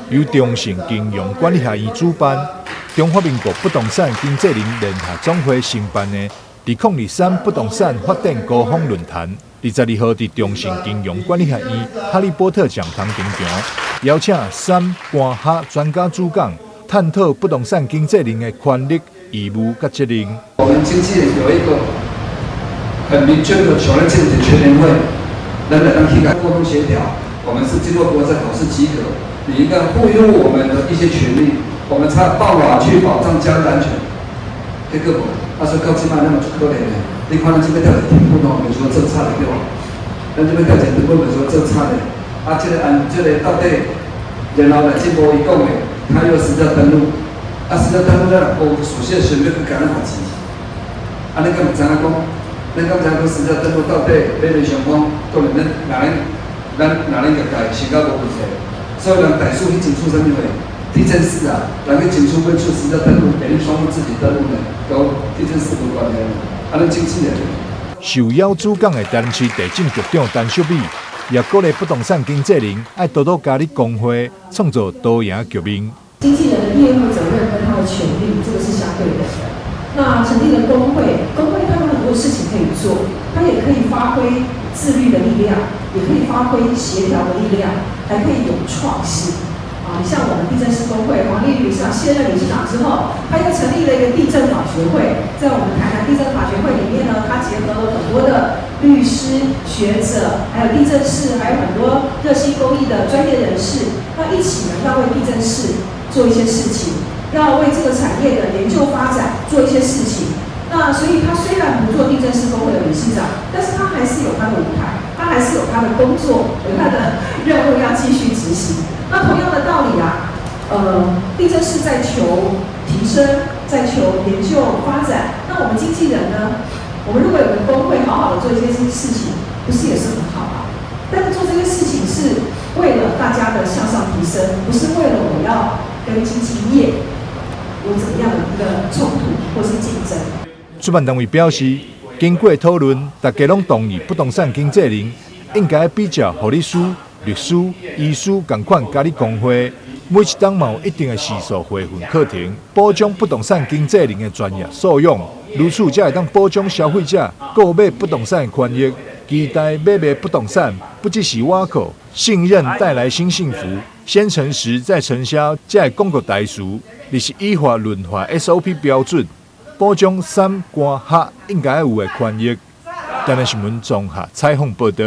由中信金融管理学院主办，中华民国不动产经济人联合总会承办的2023不动产发展高峰论坛，22号伫中信金融管理学院哈利波特讲堂登场，邀请3官学专家主讲，探讨不动产经纪人的权利、义务甲责任。我们经纪人有一个很明确的球员经理全联会，人人能体感沟通协调，我们是经过国家考试及格，你应该赋予我们的一些权利，我们才有办法去保障家人安全。这个所以到即摆那么可怜的，你看咱这边调解评估哦，比如说政策的对吧？咱这边调解评估，比如说政策的，这个到底，然后呢，这无伊讲的，他有实价登录，实价登录咱有属性选择去改咱法制，你敢唔知影讲？咱敢知影讲实价登录到底理论上讲，可能哪能个改，是较无问题。所以人大数去进出什么货？地震室啊，人去进出跟出实价登录，每日双方自己登录呢，跟地震室无关系。咱经纪人。受邀主讲的台南市地政局长陈淑美，也鼓励不动产经纪人要多多加入工会，创造多赢局面。经纪人的业务责任跟他的权利，这个是相对等的。那成立了工会，工会它有很多事情可以做，它也可以发挥自律的力量，也可以发挥协调的力量，还可以有创新。你像我们地震师工会黄丽理事长卸任理事长之后，他又成立了一个地震法学会，在我们台南地震法学会里面呢，他结合了很多的律师、学者，还有地震室，还有很多热心公益的专业人士，那一起呢要为地震室做一些事情，要为这个产业的研究发展做一些事情。那所以他虽然不做地震师工会的理事长，但是他还是有他的舞台，他还是有他的工作，有他的任务要继续执行。那同样的道理啊，地震是在求提升，在求研究发展。那我们经纪人呢？我们如果有个工会好好的做一些事情，不是也是很好吗？但是做这些事情是为了大家的向上提升，不是为了我要跟经纪业有怎么样的一个冲突或是竞争。主办单位表示，经过讨论，大家拢同意不动产经纪人应该比较护理师、律师、医师同款加入工会，每一档嘛有一定的时数会份课程，保障不动产经纪人的专业素养，如此才会当保障消费者购买不动产的权益。期待买卖不动产不只是挖口，信任带来新幸福。先诚实再承销，才会讲个大事，你是依法润滑 SOP 标准，保障3官学应该有的权益。台南新闻综合采访报道。